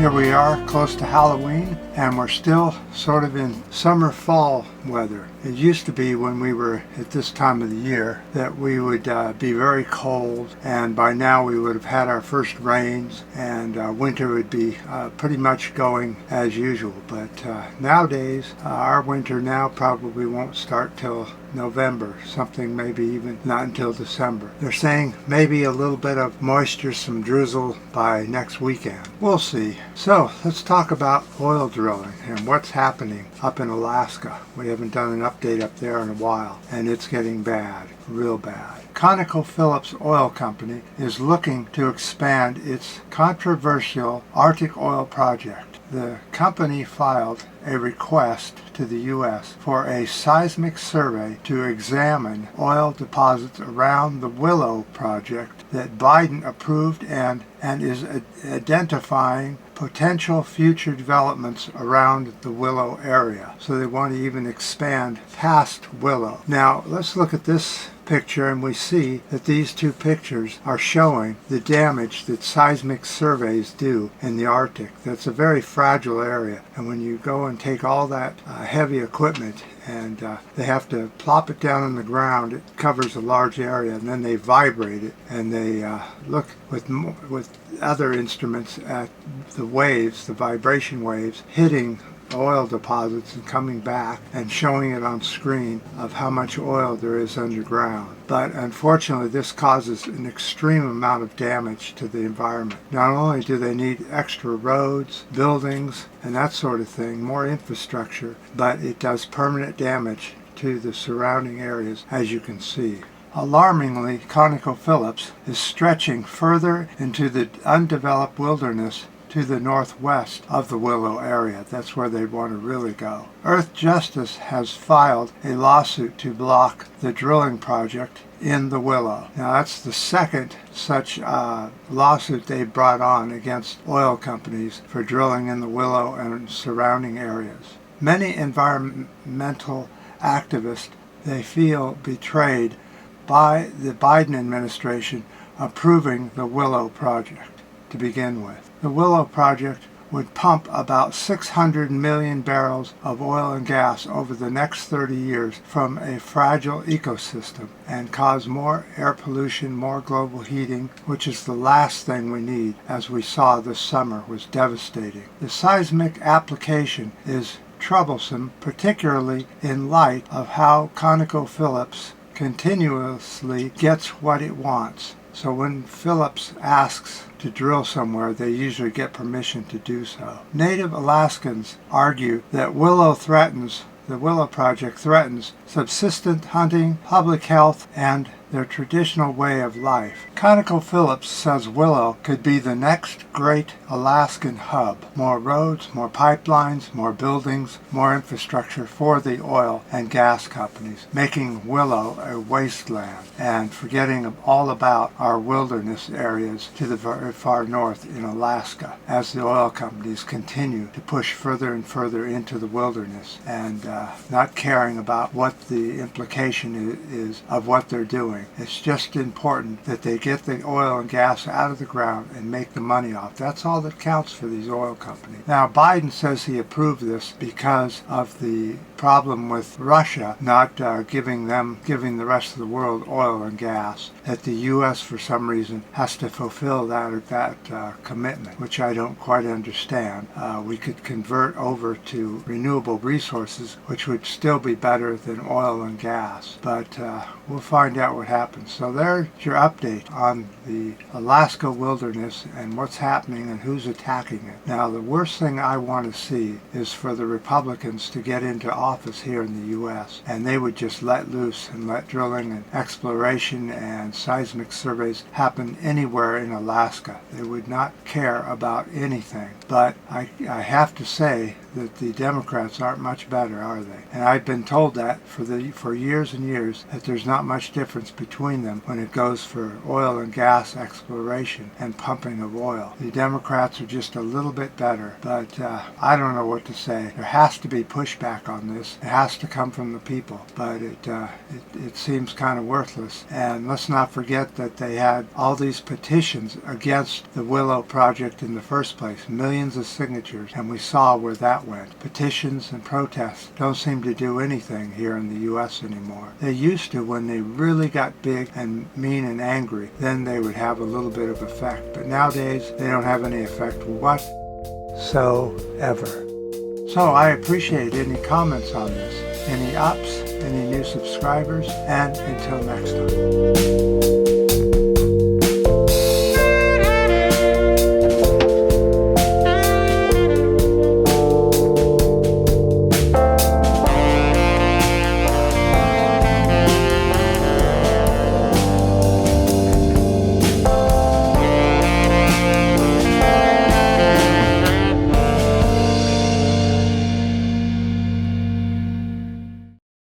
here we are close to Halloween, and we're still sort of in summer-fall weather. It used to be when we were at this time of the year that we would be very cold, and by now we would have had our first rains, and winter would be pretty much going as usual. But nowadays, our winter now probably won't start till November, something maybe even not until December. They're saying maybe a little bit of moisture, some drizzle by next weekend. We'll see. So let's talk about oil drilling and what's happening up in Alaska. We haven't done an update up there in a while, and it's getting bad, real bad. ConocoPhillips Oil Company is looking to expand its controversial Arctic oil project. The company filed a request to the U.S. for a seismic survey to examine oil deposits around the Willow project that Biden approved and is identifying potential future developments around the Willow area. So they want to even expand past Willow. Now let's look at this picture, and we see that these two pictures are showing the damage that seismic surveys do in the Arctic. That's a very fragile area, and when you go and take all that heavy equipment and they have to plop it down on the ground, it covers a large area, and then they vibrate it, and they look with other instruments at the waves, the vibration waves, hitting oil deposits and coming back and showing it on screen of how much oil there is underground. But unfortunately, this causes an extreme amount of damage to the environment. Not only do they need extra roads, buildings, and that sort of thing, more infrastructure, but it does permanent damage to the surrounding areas, as you can see. Alarmingly, ConocoPhillips is stretching further into the undeveloped wilderness to the northwest of the Willow area. That's where they want to really go. Earth Justice has filed a lawsuit to block the drilling project in the Willow. Now that's the second such lawsuit they brought on against oil companies for drilling in the Willow and surrounding areas. Many environmental activists, they feel betrayed by the Biden administration approving the Willow project to begin with. The Willow project would pump about 600 million barrels of oil and gas over the next 30 years from a fragile ecosystem and cause more air pollution, more global heating, which is the last thing we need, as we saw this summer was devastating. The seismic application is troublesome, particularly in light of how ConocoPhillips continuously gets what it wants. So when Phillips asks to drill somewhere, they usually get permission to do so. Native Alaskans argue that the Willow project threatens subsistence hunting, public health, and their traditional way of life. ConocoPhillips says Willow could be the next great Alaskan hub. More roads, more pipelines, more buildings, more infrastructure for the oil and gas companies, making Willow a wasteland and forgetting all about our wilderness areas to the very far north in Alaska as the oil companies continue to push further and further into the wilderness and not caring about what the implication is of what they're doing. It's just important that they get the oil and gas out of the ground and make the money off. That's all that counts for these oil companies. Now, Biden says he approved this because of the problem with Russia not giving the rest of the world oil and gas, that the U.S. for some reason has to fulfill that commitment, which I don't quite understand. We could convert over to renewable resources, which would still be better than oil and gas, but we'll find out what happens. So there's your update on the Alaska wilderness and what's happening and who's attacking it. Now, the worst thing I want to see is for the Republicans to get into office here in the U.S. and they would just let loose and let drilling and exploration and seismic surveys happen anywhere in Alaska. They would not care about anything. But I have to say that the Democrats aren't much better, are they? And I've been told that for years and years, that there's not much difference between them when it goes for oil and gas exploration and pumping of oil. The Democrats are just a little bit better, but I don't know what to say. There has to be pushback on this. It has to come from the people, but it seems kind of worthless. And let's not forget that they had all these petitions against the Willow project in the first place, millions of signatures, and we saw where that went. Petitions and protests don't seem to do anything here in the U.S. anymore. They used to when they really got big and mean and angry, then they would have a little bit of effect, but nowadays they don't have any effect whatsoever. So I appreciate any comments on this, any ups, any new subscribers, and until next time.